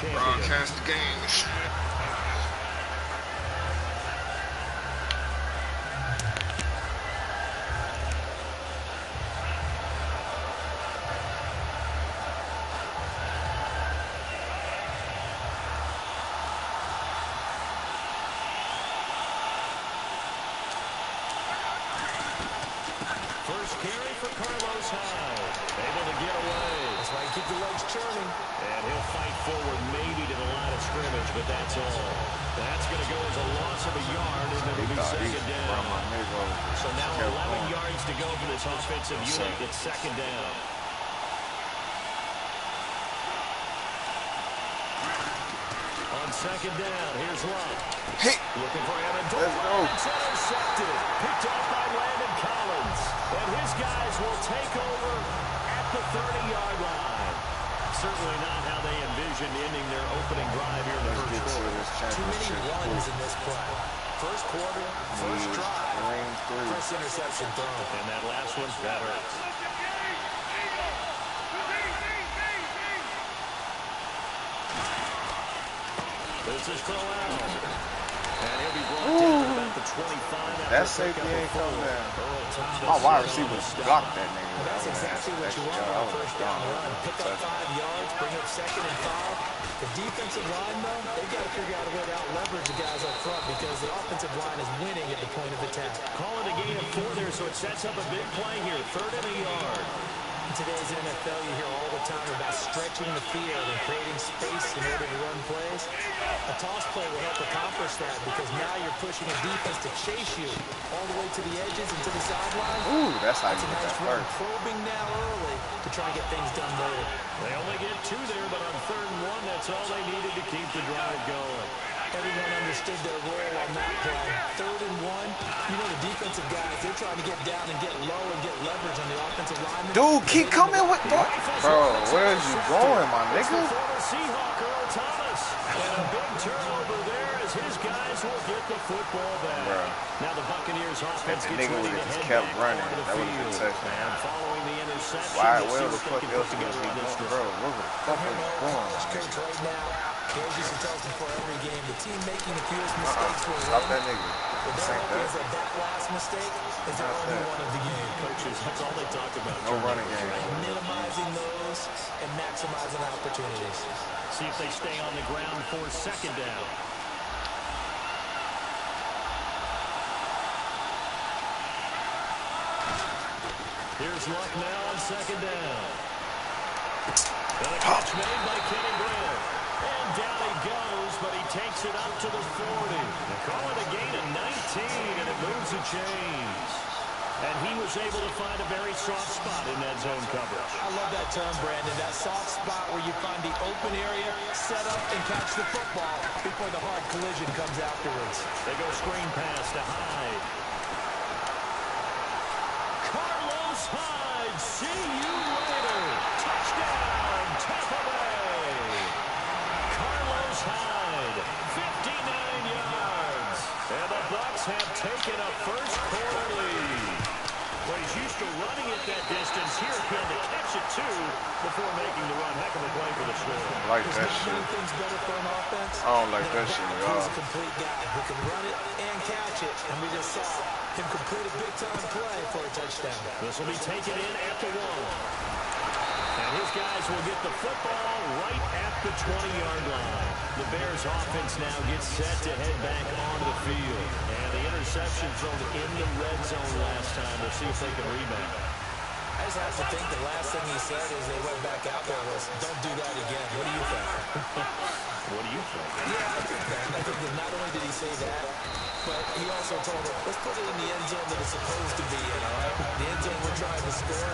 champion. Broadcast the game. First carry for Carlos Hyde. Able to get away. That's why you keep the legs churning. And he'll fight forward maybe to the line of scrimmage, but that's all. That's going to go as a loss of a yard, and it'll be second down. So now 11 yards to go for this offensive unit. It's second down. On second down, here's Love. Hey. Looking for Amendola. Let's go. It's intercepted. Picked off by Landon Collins. And his guys will take over at the 30-yard line. Certainly not how they envisioned ending their opening drive here in the first quarter. Too many ones in this play. First quarter, first drive, first interception thrown. And that last one's better. This is Crowell. And he'll be brought down about the 25. That safety ain't coming down. My wide receiver blocked that nigga. That's exactly what you want on a first down run. Pick up 5 yards, bring up second and 5. The defensive line, though, they've got to figure out a way to out-leverage the guys up front because the offensive line is winning at the point of attack. Call it a gain of 4 there, so it sets up a big play here. 3rd and a yard. In today's NFL, you hear all the time about stretching the field and creating space in order to run plays. A toss play will help accomplish that because now you're pushing a defense to chase you all the way to the edges and to the sideline. Ooh, that's how you That's a get nice that run, first. probing now early to try and get things done later. They only get 2 there, but on 3rd and 1, that's all they needed to keep the drive going. Everyone understood their role on that play. 3rd and 1, you know the defensive guys, they're trying to get down and get low and get leverage on the offensive lineman. Dude, keep coming with that. Bro, where is you going, my nigga? Former Seahawk Earl Thomas. And a big turnover there as his guys will get the football back. Bro. Now the Buccaneers offense If the gets nigga ready would to have just head kept back running, onto the that would have been field. touchdown. And following the interception, Why, we'll where see the what they fuck can else put was together he on this going? drive. Bro, where the fuck was he going? Coach right now, here's just tells me for every game, the team making the fewest mistakes will Stop win. that nigga. But their hope is that last mistake is their only one of the game. Coaches, that's all they talk about. No running game. Minimizing those and maximizing opportunities. See if they stay on the ground for second down. Here's Luck now on second down. And a catch made by Kenny Brill. And down he goes, but he takes it up to the 40. They call it a gain of 19, and it moves the chains. And he was able to find a very soft spot in that zone coverage. I love that term, Brandon. That soft spot where you find the open area, set up, and catch the football before the hard collision comes afterwards. They go screen pass to Hyde. Carlos Hyde, see you later. Touchdown, Tampa Bay. Carlos Hyde, 59 yards. And the Bucs have taken a first quarter lead. Well, he's used to running it that distance. Here he had to catch it, too, before making the run. Heck of a play for the score. I like that shit. Things better for an offense. I don't like that shit at all. He's a complete guy who can run it and catch it. And we just saw him complete a big-time play for a touchdown. This will be taken in at the 1. And his guys will get the football right at the 20-yard line. The Bears offense now gets set to head back onto the field. And the interception thrown in the red zone last time. We'll see if they can rebound. I just have to think the last thing he said as they went back out there was, don't do that again. What do you think? What do you think? Yeah, I think that. I think that not only did he say that, but he also told them, let's put it in the end zone that it's supposed to be in, all right? The end zone we're trying to score.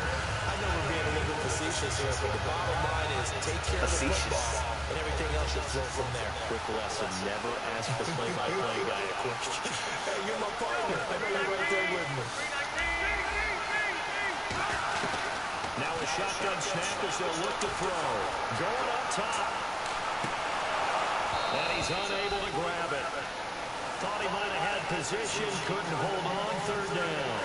I know we're being a little bit facetious here, but the bottom line is take care of the football, and everything else should flow from there. Quick lesson, never ask the play-by-play guy a question. Hey, you're my partner. I know you're right there with me. Now a shotgun snap as they'll look to throw. Going up top. And he's unable to grab it. Thought he might have had position, couldn't hold on, 3rd down.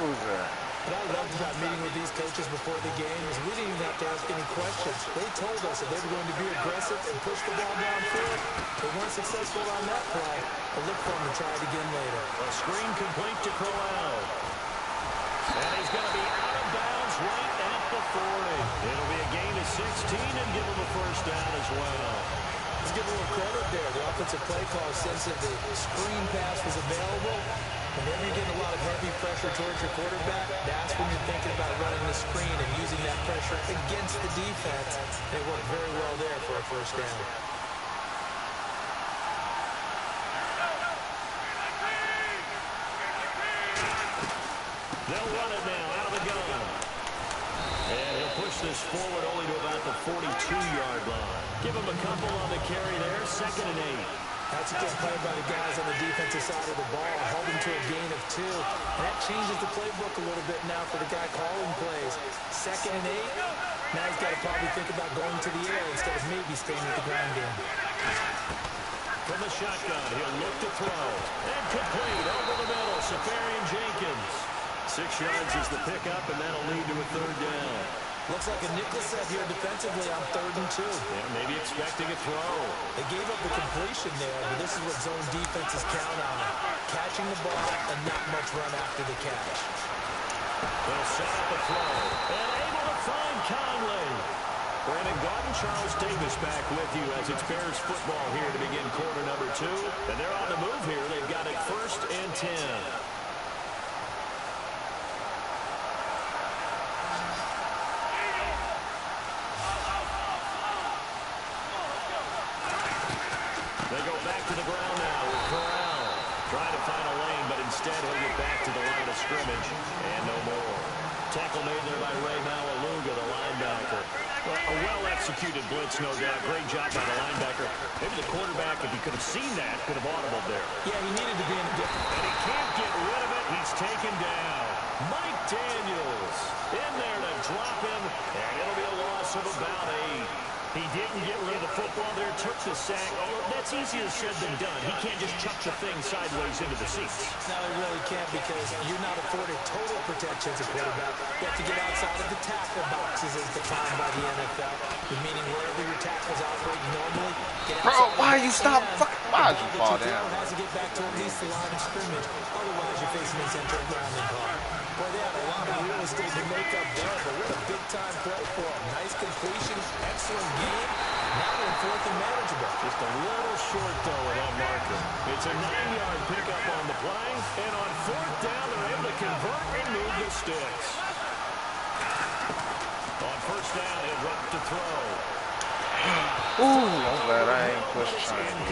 Who's that? What I loved about meeting with these coaches before the game is we didn't even have to ask any questions. They told us that they were going to be aggressive and push the ball downfield. They weren't successful on that play, but look for them to try it again later. A screen complete to Corral. And he's going to be out of bounds right at the 40. It'll be a gain of 16 and give him a first down as well. Let's give a little credit there. The offensive play call sense that the screen pass was available. Whenever you're getting a lot of heavy pressure towards your quarterback, that's when you're thinking about running the screen and using that pressure against the defense. They worked very well there for a first down. They'll run it now out of the gun. And he'll push this forward only to about the 42-yard line. Give him a couple on the carry there, 2nd and 8. That's a good play by the guys on the defensive side of the ball. Held him to a gain of 2. And that changes the playbook a little bit now for the guy calling plays. 2nd and 8. Now he's got to probably think about going to the air instead of maybe staying with the ground game. From the shotgun, he'll look to throw. And complete over the middle, Safarian Jenkins. 6 yards is the pickup, and that'll lead to a 3rd down. Looks like a nickel set here defensively on 3rd and 2. Yeah, maybe expecting a throw. They gave up the completion there, but this is what zone defenses count on. Catching the ball and not much run after the catch. They'll set up a throw. And able to find Conley. Brandon Gordon, Charles Davis back with you as it's Bears football here to begin quarter number 2. And they're on the move here. They've got it 1st and 10. They go back to the ground now with Corral. Trying to find a lane, but instead he'll get back to the line of scrimmage. And no more. Tackle made there by Ray Malaluga, the linebacker. Well, a well-executed blitz, no doubt. Great job by the linebacker. Maybe the quarterback, if he could have seen that, could have audibled there. Yeah, he needed to be in a different... And he can't get rid of it. He's taken down. Mike Daniels in there to drop him. And it'll be a loss of about 8. He didn't get rid of the football there, took the sack. Oh, that's easier said than done. He can't just chuck the thing sideways into the seats. No, he really can't because you're not afforded total protection as a quarterback. You have to get outside of the tackle boxes as defined by the NFL, meaning wherever your tackles operate normally. Bro, why you stop fucking? Why you fall down? Has to get back to at least the line of scrimmage. Otherwise, you're facing an central grounding call. Boy, they had a lot of real estate to make up there, but what a big-time play for him. Nice completion, excellent game. Now they're 4th and manageable. Just a little short, though, with that marker. It's a 9-yard pickup on the play, and on 4th down, they're able to convert and move the sticks. On 1st down, he'll run to throw. Ooh, I'm glad I ain't pushed trying to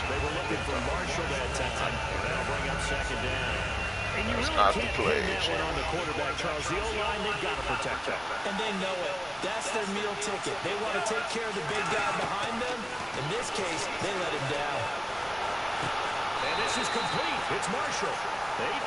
They were looking for Marshall that time. That'll bring up 2nd down. And you really not the can't play, pin that one on the quarterback, Charles. The O-line, they've got to protect that. And they know it. That's their meal ticket. They want to take care of the big guy behind them. In this case, they let him down. And this is complete. It's Marshall.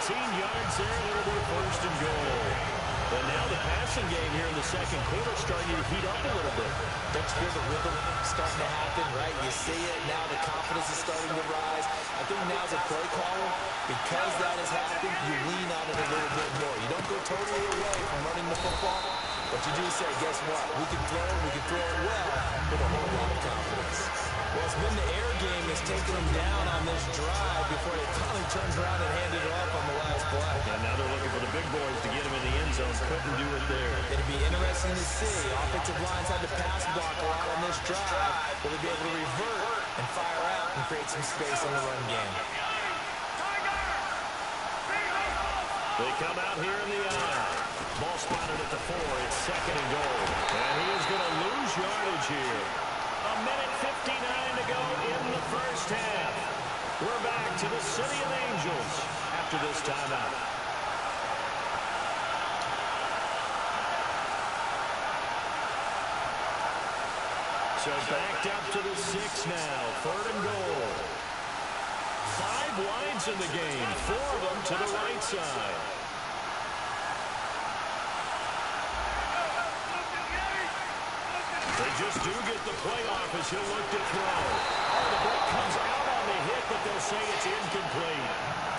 18 yards there, and it'll be a 1st and goal. And now the passing game here in the 2nd quarter starting to heat up a little bit. Don't you hear the rhythm starting to happen, right? You see it. Now the confidence is starting to rise. I think now as a play caller, because that has happened, you lean on it a little bit more. You don't go totally away from running the football, but you do say, guess what? We can throw it well with a whole lot of confidence. Well, it's been the air game that's taken them down on this drive before they finally turned around and handed it off on the last play. And now they're looking for the big boys to get him in the end zone. Couldn't do it there. It'd be interesting to see. Offensive lines had to pass block a lot on this drive. Will they be able to revert and fire out and create some space in the run game? They come out here in the eye. Ball spotted at the 4. It's 2nd and goal. And he is going to lose yardage here. A minute 59 to go in the 1st half. We're back to the City of Angels after this timeout. So backed up to the 6 now. 3rd and goal. 5 wides in the game. 4 of them to the right side. They just do get the play off as he'll look to throw. Oh, the ball comes out on the hit, but they'll say it's incomplete.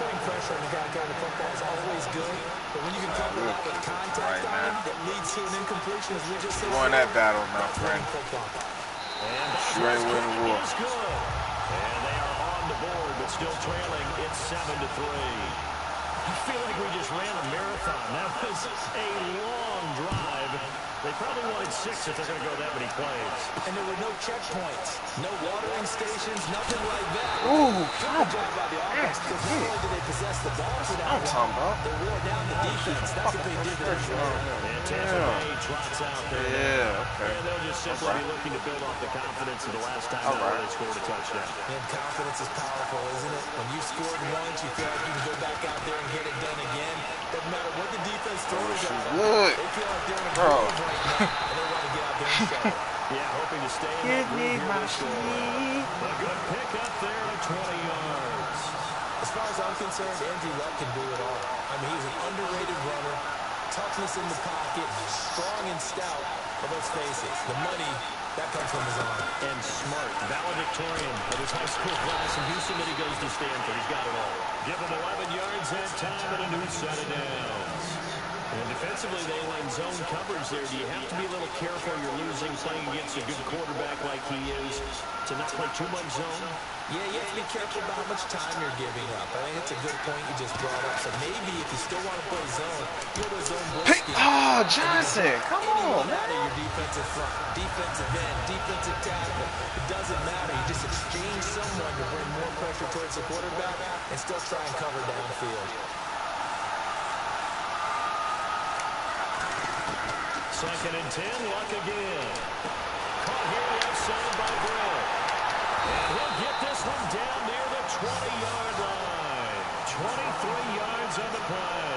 putting pressure on the guy carrying the football is always good, but when you can cover that with contact on him that leads to an incompletion, as we just said, you won that battle now, friend. You ain't winning the war. And they are on the board, but still trailing. It's 7-3. I feel like we just ran a marathon. That was a long drive. They probably wanted 6 if they're going to go that many plays. And there were no checkpoints, no watering stations, nothing like that. Ooh, good job by the offense, because not only did they possess the ball for that long, they wore down the defense. That's a big difference. And Tampa Bay trots out there. Yeah, okay. And they'll just simply be looking to build off the confidence of the last time they scored a touchdown. And confidence is powerful, isn't it? When you've scored once, you feel like you can go back out there and get it done again. Doesn't matter what the defense throws at them. They feel like they're in a groove right now, and they want to get out there and show it. Yeah, hoping to stay in that groove here this score. A good pick up there at 20 yards. As far as I'm concerned, Andrew Luck can do it all. I mean, he's an underrated runner, toughness in the pocket, strong and stout. But let's face it, the money, that comes from his arm. And smart, valedictorian of his high school class in Houston that he goes to Stanford. He's got it all. Give him 11 yards that time and a new set of downs. And defensively, they were in zone coverage there. Do you have to be a little careful? You're losing, playing against a good quarterback like he is, to not play too much zone? Yeah, you have to be careful about how much time you're giving up. I think it's a good point you just brought up. So maybe if you still want to play zone, go to zone blitz scheme. Oh, Johnson, come on, man. Your defensive front, defensive end, defensive tackle. It doesn't matter. You just exchange someone to bring more pressure towards the quarterback and still try and cover downfield. 2nd and 10, Luck again. Caught here left side by Grant. And he'll get this one down near the 20-yard line. 23 yards on the play.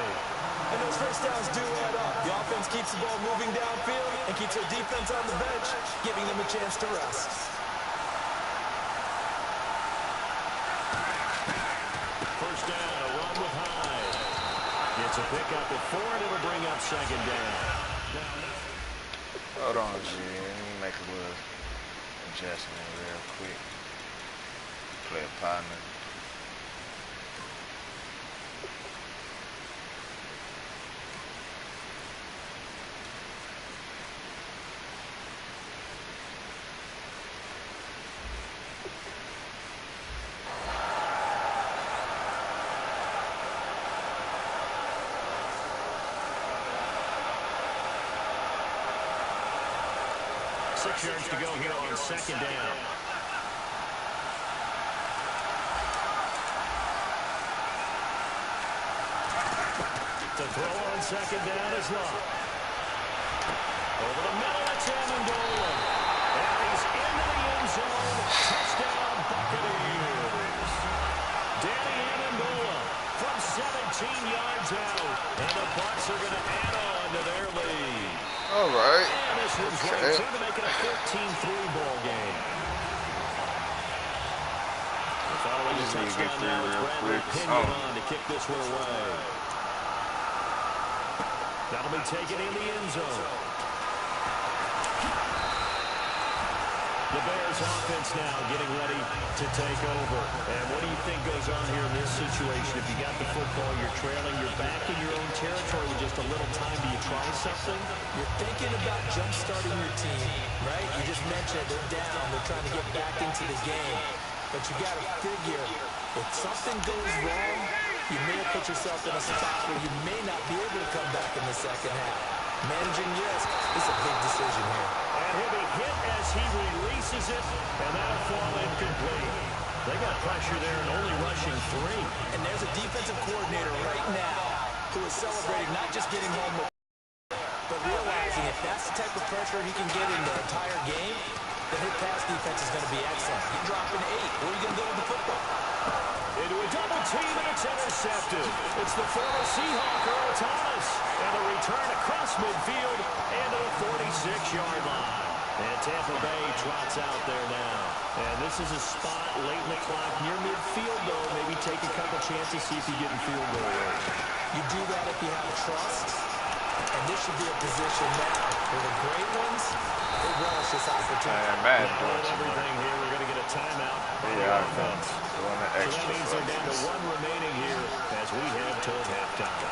And those first downs do add up. The offense keeps the ball moving downfield and keeps their defense on the bench, giving them a chance to rest. First down, a run with Hyde. Gets a pickup at 4, and it'll bring up 2nd down. Hold on, G. Let me make a little adjustment real quick. Play a partner. Six yards to go here on 2nd down. To throw on 2nd down is Luck. Over the middle, it's Amendola. And he's into the end zone. Touchdown, Buccaneers. Danny Amendola from 17 yards out. And the Bucs are going to add on to their lead. All right. And this one's right through to make it a 14-3 ball game. Following the touchdown now, it's Bradley Pinion on to kick this one away. That'll be taken in the end zone. The Bears offense now getting ready to take over. And what do you think goes on here in this situation? If you got the football, you're trailing, you're back in your own territory with just a little time. Do you try something? You're thinking about jump-starting your team, right? You just mentioned they're down. They're trying to get back into the game. But you got to figure, if something goes wrong, you may have put yourself in a spot where you may not be able to come back in the second half. Managing risk is a big decision here. And he'll be hit as he releases it, and that'll fall incomplete. They got pressure there and only rushing 3. And there's a defensive coordinator right now who is celebrating not just getting home, but realizing if that's the type of pressure he can get in the entire game, the hit pass defense is going to be excellent. You drop an 8. Where are you going to go with the football? Into a double team, and it's intercepted. It's the former Seahawk, Earl Thomas. And a return across midfield and to the 46-yard line. And Tampa Bay trots out there now. And this is a spot late in the clock near midfield, though. Maybe take a couple chances, see if you get in field goal range. You do that if you have trust. And this should be a position now where the great ones, they relish this opportunity. Man, doing everything here. We're going to get a timeout. Yeah, offense. So that means they're down down to 1 remaining here as we head toward halftime.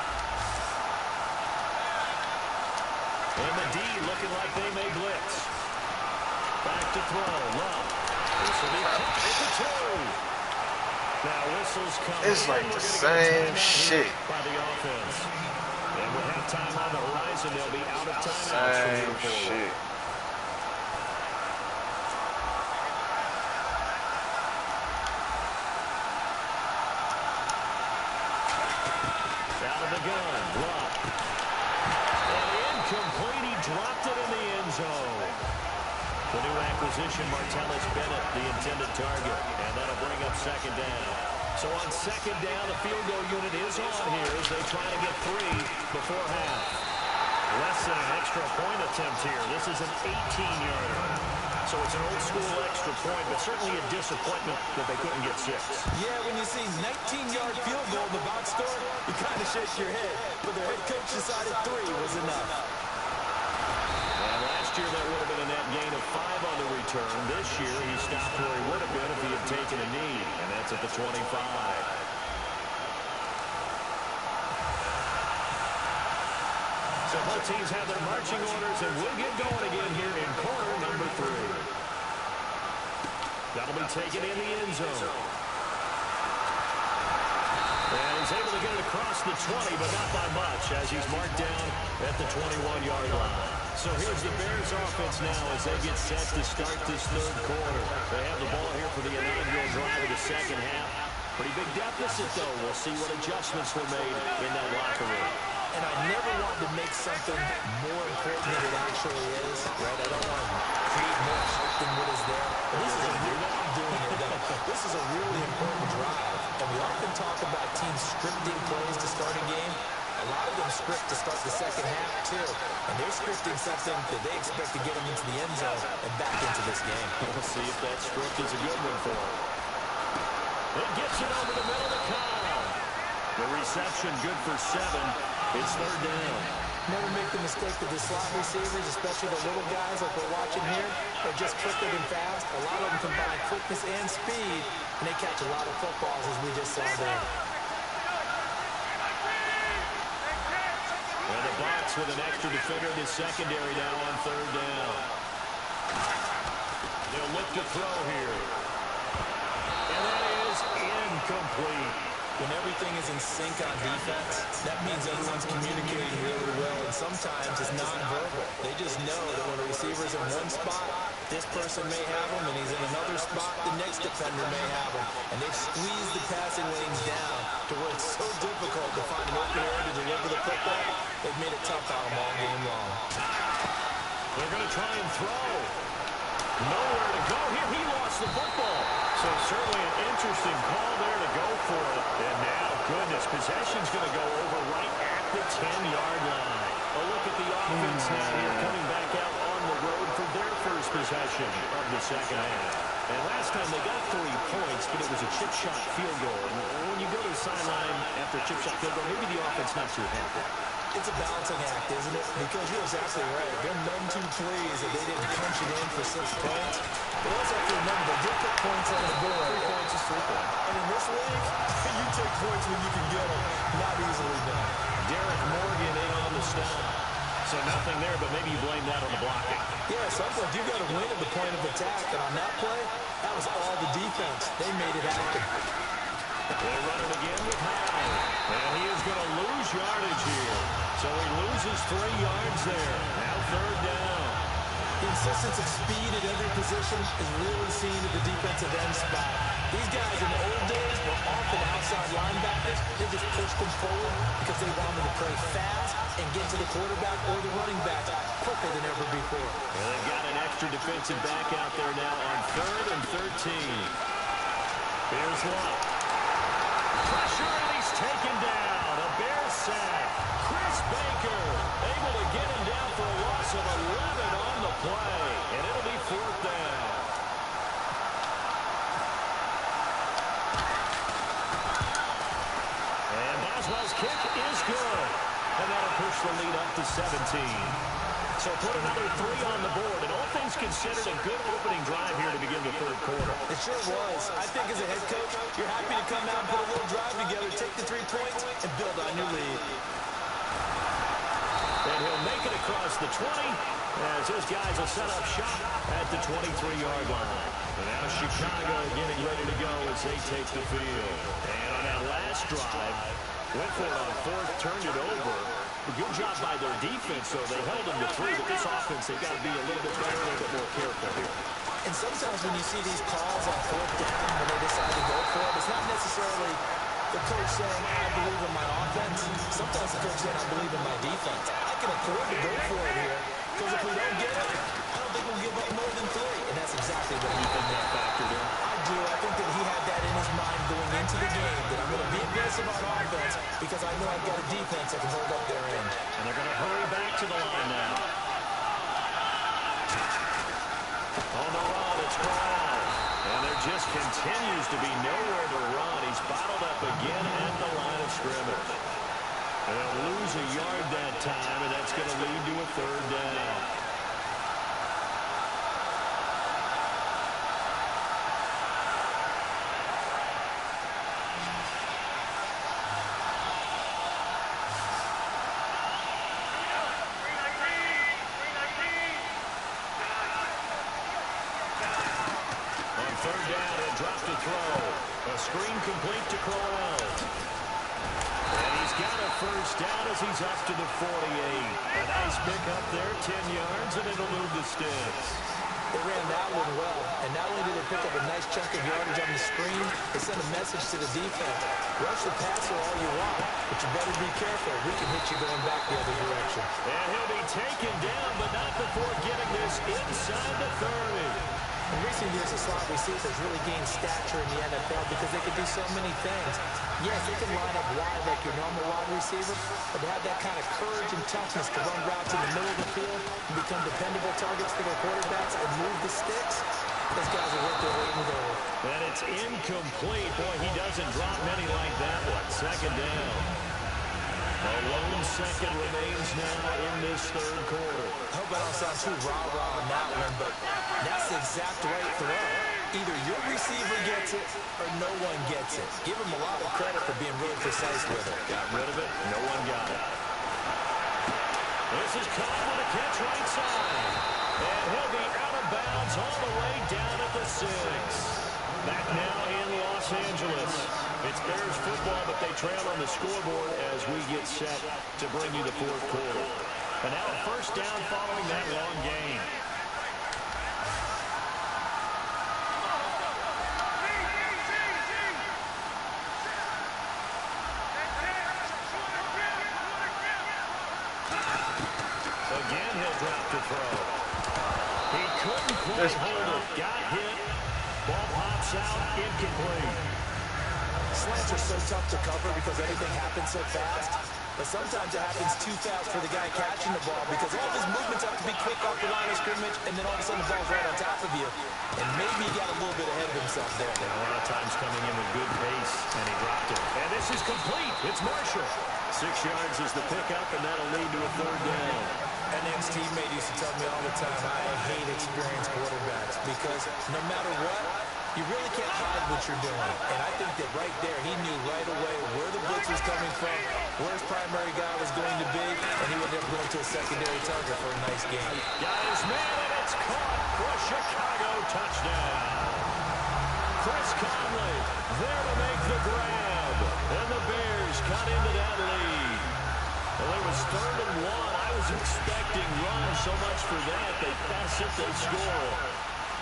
And the D looking like they may blitz. Back to throw. Love. This will be caught at the 2. Now whistles come. It's like the same shit. By the offense. And with halftime on the horizon, they'll be out of timeouts from here forward. Shit. Out of the gun. Love. And incomplete. He dropped it in the end zone. The new acquisition, Martellus Bennett, the intended target. And that'll bring up second down. So on second down, the field goal unit is on here as they try to get 3 before half. Less than an extra point attempt here. This is an 18-yarder. So it's an old-school extra point, but certainly a disappointment that they couldn't get 6. Yeah, when you see 19-yard field goal in the box score, you kind of shake your head. But their head coach decided 3 was enough. And last year, that would have been a net gain of 5 on the return. This year, he stopped where he would have been if he had taken a knee, and that's at the 25. So both teams have their marching orders, and we'll get going again here in quarter number 3. That'll be taken in the end zone. And he's able to get it across the 20, but not by much, as he's marked down at the 21-yard line. So here's the Bears offense now as they get set to start this third quarter. They have the ball here for the inaugural drive of the second half. Pretty big deficit, though. We'll see what adjustments were made in that locker room. And I never want to make something more important than it actually is, right? I don't want to create more hype than what is there. I'm doing it, though. This is a really important drive. And we often talk about teams scripting plays to start a game. A lot of them script to start the second half, too. And they're scripting something that they expect to get them into the end zone and back into this game. We'll see if that script is a good one for them. It gets it over the middle to Kyle. The reception good for 7. It's third down. Never make the mistake that the slot receivers, especially the little guys like we're watching here, are just quicker than fast. A lot of them combine quickness and speed, and they catch a lot of footballs, as we just saw there. And the box with an extra defender in his secondary now on third down. They'll look to throw here. And that is incomplete. When everything is in sync on defense, that means everyone's communicating really well, and sometimes it's nonverbal. They just know that when a receiver's in one spot, this person may have him, and he's in another spot, the next defender may have him. And they've squeezed the passing lanes down to where it's so difficult to find an open area to deliver the football. They've made it tough on them all game long. They're going to try and throw. Nowhere to go here. He lost the football. So certainly an interesting call there to go for it. And now, goodness, possession's going to go over right at the 10-yard line. A look at the offense now here coming back out on the road for their first possession of the second half. And last time they got 3 points, but it was a chip shot field goal. And when you go to the sideline after a chip shot field goal, maybe the offense not too happy. It's a balancing act, isn't it? Because you're exactly right. They're none too pleased that they didn't punch it in for 6 points. But also have to remember, they did put points on the board. 3 points is 3 points. And in this league, you take points when you can get them. Not easily done. Derek Morgan in on the stop. So nothing there, but maybe you blame that on the blocking. Yeah, at some point, you got to win at the point of attack. And on that play, that was all the defense. They made it happen. They run it again with High. And he is going to lose yardage here. So he loses 3 yards there. Now third down. The insistence of speed at every position is really seen at the defensive end spot. These guys in the old days were often outside linebackers. They just pushed them forward because they wanted to play fast and get to the quarterback or the running back quicker than ever before. And they've got an extra defensive back out there now on 3rd and 13. Here's Love. Pressure, and he's taken down. A Bear sack. Chris Baker able to get him down for a loss of 11 on the play. And it'll be 4th down. And Boswell's kick is good. And that'll push the lead up to 17. So put another 3 on the board, and all things considered, a good opening drive here to begin the third quarter. It sure was. I think as a head coach, you're happy to come out and put a little drive together, take the 3 points, and build on your lead. And he'll make it across the 20 as his guys will set up shop at the 23-yard line. And now Chicago getting ready to go as they take the field. And on that last drive, went for it on fourth, turned it over. A good job by their defense, so they held them to 3. But this offense, they've got to be a little bit better, a little bit more careful here. And sometimes when you see these calls on fourth down, when they decide to go for it, it's not necessarily the coach saying, I believe in my offense. Sometimes the coach saying, I believe in my defense. I can afford to go for it here, because if we don't get it, I don't think we'll give up more than 3. And that's exactly what he think that factored in. I do. I think that he had that in his mind going into the game, that I'm going to be aggressive on offense because I know I've got a defense that can hold up their end. And they're going to hurry back to the line now. On the run, it's Brown. And there just continues to be nowhere to run. He's bottled up again at the line of scrimmage. And they'll lose a yard that time, and that's going to lead to a third down. Third down and drop to throw. A screen complete to Crowell. And he's got a first down as he's up to the 48. A nice pick up there, 10 yards, and it'll move the sticks. They ran that one well, and not only did they pick up a nice chunk of yardage on the screen, they sent a message to the defense. Rush the passer all you want, but you better be careful. We can hit you going back the other direction. And he'll be taken down, but not before getting this inside the 30. In recent years, the slot receivers really gained stature in the NFL because they can do so many things. Yes, they can line up wide like your normal wide receiver, but to have that kind of courage and toughness to run routes in the middle of the field and become dependable targets for their quarterbacks and move the sticks, those guys are worth their weight in gold. And it's incomplete. Boy, he doesn't drop many like that one. Second down. A lone second remains now in this third quarter. I hope I don't sound too rah-rah on that one, but that's the exact right throw. Either your receiver gets it or no one gets it. Give him a lot of credit for being really precise with it. Got rid of it. No one got it. This is caught with a catch right side. And he'll be out of bounds all the way down at the 6. Back now in Los Angeles. It's Bears football, but they trail on the scoreboard as we get set to bring you the fourth quarter. And now a first down following that long gain. Again, he'll drop to throw. He couldn't quite hold it. Got hit. Ball pops out. Incomplete. Slants are so tough to cover because everything happens so fast. But sometimes it happens too fast for the guy catching the ball because all of his movements have to be quick off the line of scrimmage, and then all of a sudden the ball's right on top of you. And maybe he got a little bit ahead of himself there. And a lot of times coming in with good pace, and he dropped it. And this is complete. It's Marshall. 6 yards is the pickup, and that'll lead to a third down. An ex-teammate used to tell me all the time, I hate experienced quarterbacks because no matter what, you really can't hide what you're doing. And I think that right there, he knew right away where the blitz was coming from, where his primary guy was going to be, and he would end up going to a secondary target for a nice game. Got his man, and it's caught for a Chicago touchdown. Chris Conley there to make the grab. And the Bears cut into that lead. Well, it was 3rd and 1. I was expecting runs so much for that. They pass it, they score.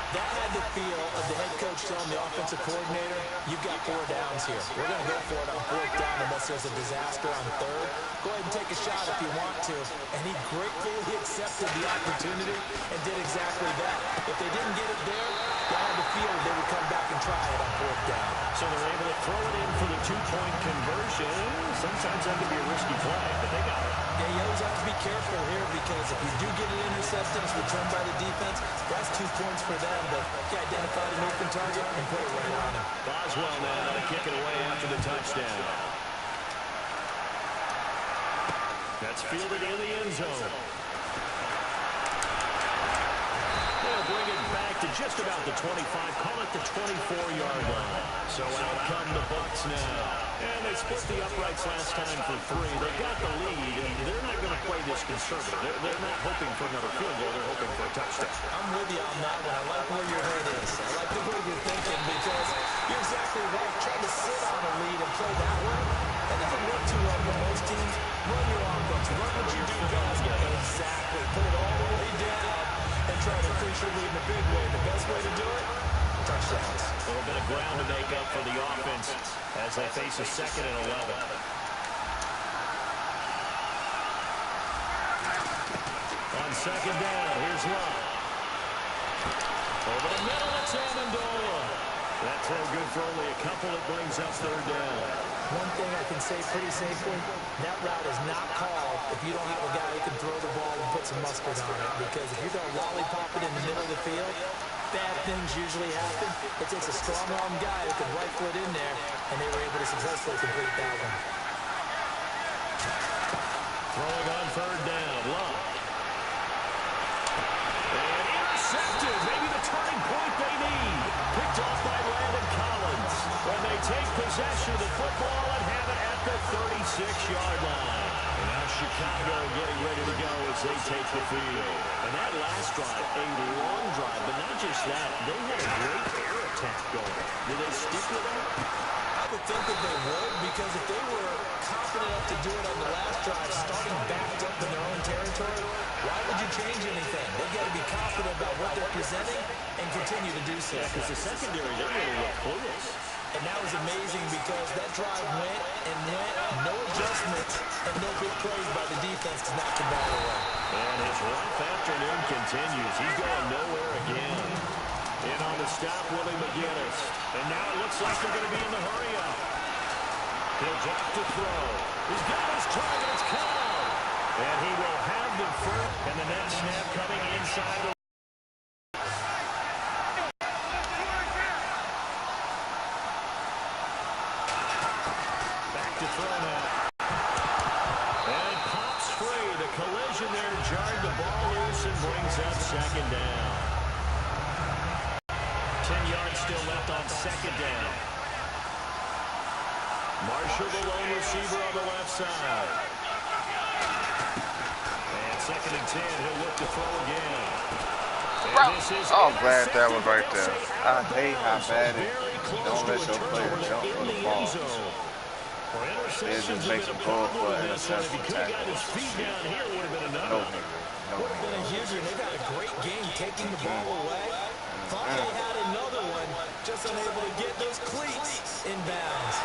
That had the feel of the head coach telling the offensive coordinator, you've got 4 downs here. We're going to go for it on 4th down unless there's a disaster on 3rd. Go ahead and take a shot if you want to. And he gratefully accepted the opportunity and did exactly that. If they didn't get it there, they had the feel they would come back and try it on 4th down. So they're able to throw it in for the 2-point conversion. Sometimes that can be a risky play, but they got it. Yeah, you always have to be careful here because if you do get an interception, it's returned by the defense. That's 2 points for them, but you identified an open target and put it right on him. Boswell now to kick it away after the touchdown. That's fielded in the end zone. bring it back to just about the 25, call it the 24-yard line. So out come the Bucs now. And they split the uprights last time for 3. They got the lead, and they're not going to play this conservative. They're not hoping for another field goal. They're hoping for a touchdown. I'm with you on that one. I like where your head is. I like the way you're thinking because you're exactly right. Trying to sit on a lead and play that way, that doesn't work too well for most teams. Run your offense. Run what you do best. Exactly. Put it all the way down and try to increase your lead in a big way. The best way to do it, touchdowns. A little bit of ground to make up for the offense as they face a 2nd and 11. On 2nd down, here's Love. Over the middle, it's Amendola. That's no good for only a couple. It brings up 3rd down. One thing I can say pretty safely, that route is not called if you don't have a guy who can throw the ball and put some mustard on it. Because if you're going to lollipop it in the middle of the field, bad things usually happen. It takes a strong-arm guy who can rifle it in there, and they were able to successfully complete that one. Throwing on 3rd down, Love. And intercepted, maybe the turning point they need. Picked off by Landon Collins. When they take possession of the football and have it at the 36-yard line. And now Chicago getting ready to go as they take the field. And that last drive, a long drive, but not just that. They had a great air attack going. Did they stick with that? I would think that they would, because if they were confident enough to do it on the last drive, starting backed up in their own territory, why would you change anything? They've got to be confident about what they're presenting and continue to do so. Yeah, because the secondary, they really look clueless. And that was amazing because that drive went and went, no adjustments, and no big plays by the defense to knock the ball away. And his rough afternoon continues. He's going nowhere again. In on the stop, Willie McGinnis. And now it looks like they're going to be in the hurry-up. He'll drop to throw. He's got his targets caught. And he will have the first. And the next snap coming inside the to throw now. And it pops free. The collision there jarred the ball loose and brings up 2nd down. 10 yards still left on 2nd down. Marshall, the lone receiver on the left side. And 2nd and 10. He'll look to throw again. And this is I'm glad that was right there. I hate how bad it don't let your player jump for the ball. It just makes him go for an interception tackle. No, Would have been a huge one. They got a great game taking the ball away. Thought they had another one, just unable to get those cleats in bounds.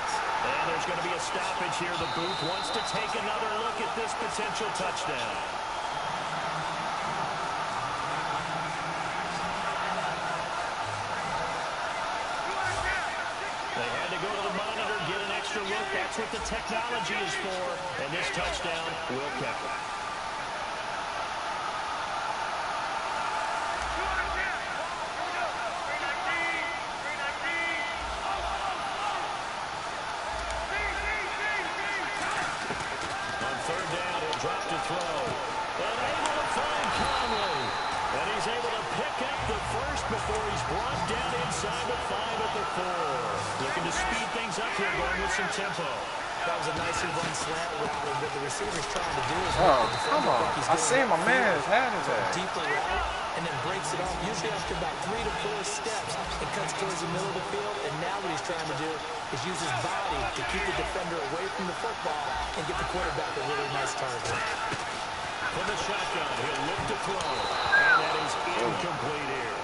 And there's going to be a stoppage here. The booth wants to take another look at this potential touchdown. They had to go to the monitor, get an extra look. That's what the technology is for. And this touchdown will count. On 3rd down, he'll drop to throw. And able to find Conley. And he's able to pick up the first before he's brought down inside the 5 at the 4. Looking to speed things up here, going with some tempo. That was a nicely run slant route, and what the receiver's trying to do is... Oh, come on. I seen my man's had his ass. Deeper route, and then breaks it off, usually after about 3 to 4 steps, and cuts towards the middle of the field. And now what he's trying to do is use his body to keep the defender away from the football and get the quarterback a really nice target. From the shotgun, he'll look to throw. And that is incomplete here.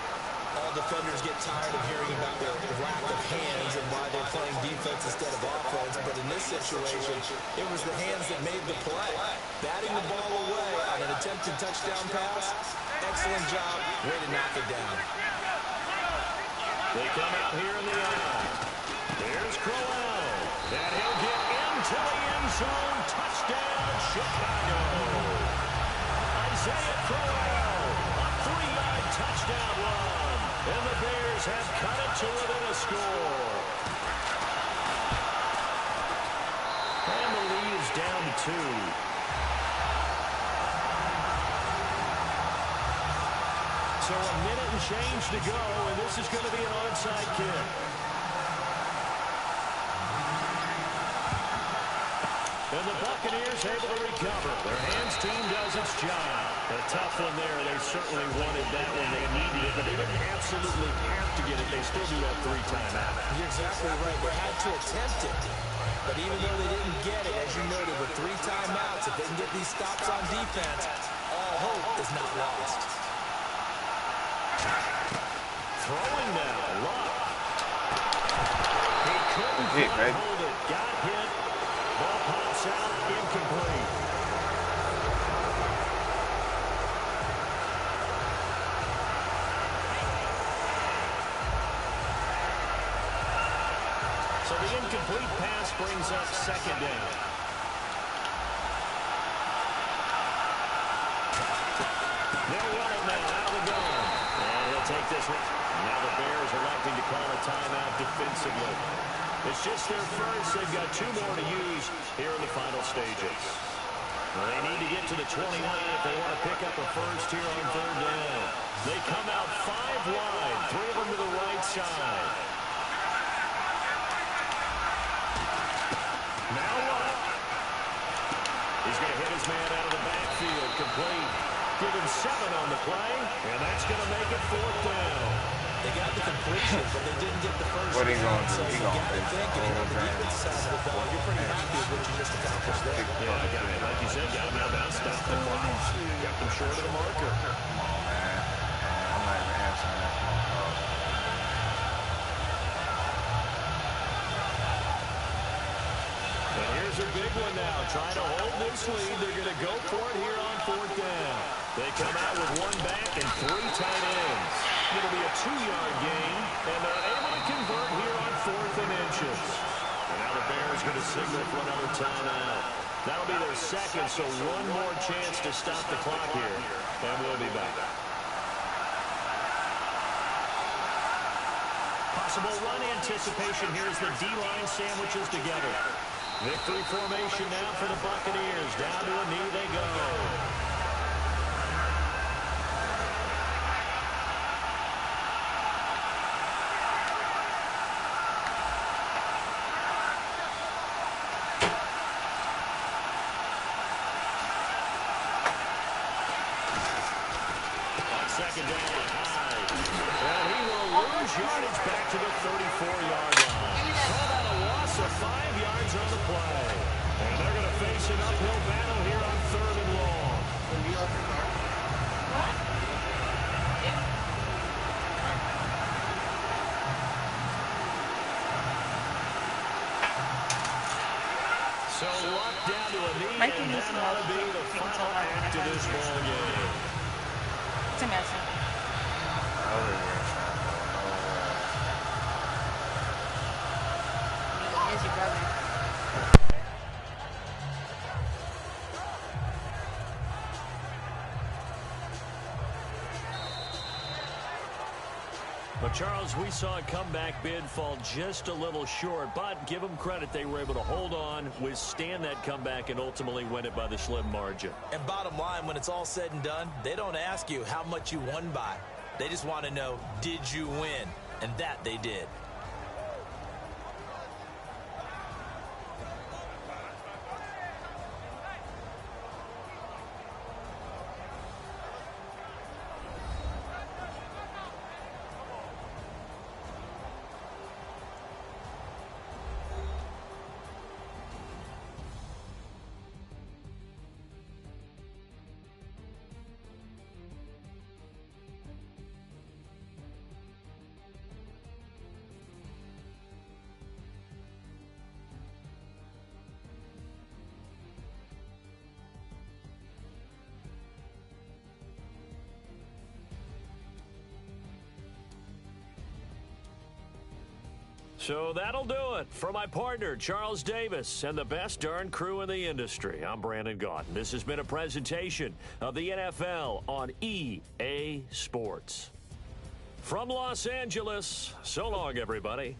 All defenders get tired of hearing about their lack of hands and why they're playing defense instead of offense. But in this situation, it was the hands that made the play. Batting the ball away on an attempted touchdown pass. Excellent job. Way to knock it down. They come out here in the eye. There's Crowell. And he'll get into the end zone. Touchdown, Chicago. Isaiah Crowell, a 3-yard touchdown run. And the Bears have cut it to within a score. And the lead is down to 2. So a minute and change to go, and this is going to be an onside kick. And the Buccaneers able to recover. Their hands team does its job. A tough one there. They certainly wanted that when they needed it, but they didn't absolutely have to get it. They still do have 3 timeouts. You're exactly right. They had to attempt it. But even though they didn't get it, as you noted, with 3 timeouts, if they can get these stops on defense, all hope is not lost. Throwing now. Luck. He couldn't quite hold it. Got hit. Ball pops out, incomplete. So the incomplete pass brings up 2nd down. They'll run it now out of the gun. And he'll take this one. Now the Bears electing to call a timeout defensively. It's just their first. They've got 2 more to use here in the final stages. Well, they need to get to the 29 if they want to pick up a first here on 3rd down. They come out 5 wide, 3 of them to the right side. Now what? He's going to hit his man out of the backfield, complete. Give him 7 on the play, and that's going to make it 4th down. They got the completion, but they didn't get the first. What are you going to do? So you got to think, if you're on the defense side of the ball, you're pretty happy with what you just accomplished there. Yeah, got it. Like you said, got him out down, stop the clock. Got them short of the marker. Come on, man. I'm not even answering that phone call. And here's a big one now. Trying to hold this lead. They're going to go for it here on 4th down. They come out with 1 back and 3 tight ends. It'll be a 2-yard gain, and they're able to convert here on 4th and inches. And now the Bears going to signal for another timeout. That'll be their 2nd, so 1 more chance to stop the clock here, and we'll be back. Possible run anticipation here as the D-line sandwiches together. Victory formation now for the Buccaneers. Down to a knee they go. Second down, high. And he will lose yardage back to the 34-yard line. Call that a loss of 5 yards on the play. And they're going to face an uphill battle here on 3rd and long. So Luck down to a knee, and that ought to be the final act of this ball game. Se me hace. Es your brother. But, Charles, we saw a comeback bid fall just a little short, but give them credit. They were able to hold on, withstand that comeback, and ultimately win it by the slim margin. And bottom line, when it's all said and done, they don't ask you how much you won by. They just want to know, did you win? And that they did. So that'll do it. For my partner, Charles Davis, and the best darn crew in the industry, I'm Brandon Gaudin. This has been a presentation of the NFL on EA Sports. From Los Angeles, so long, everybody.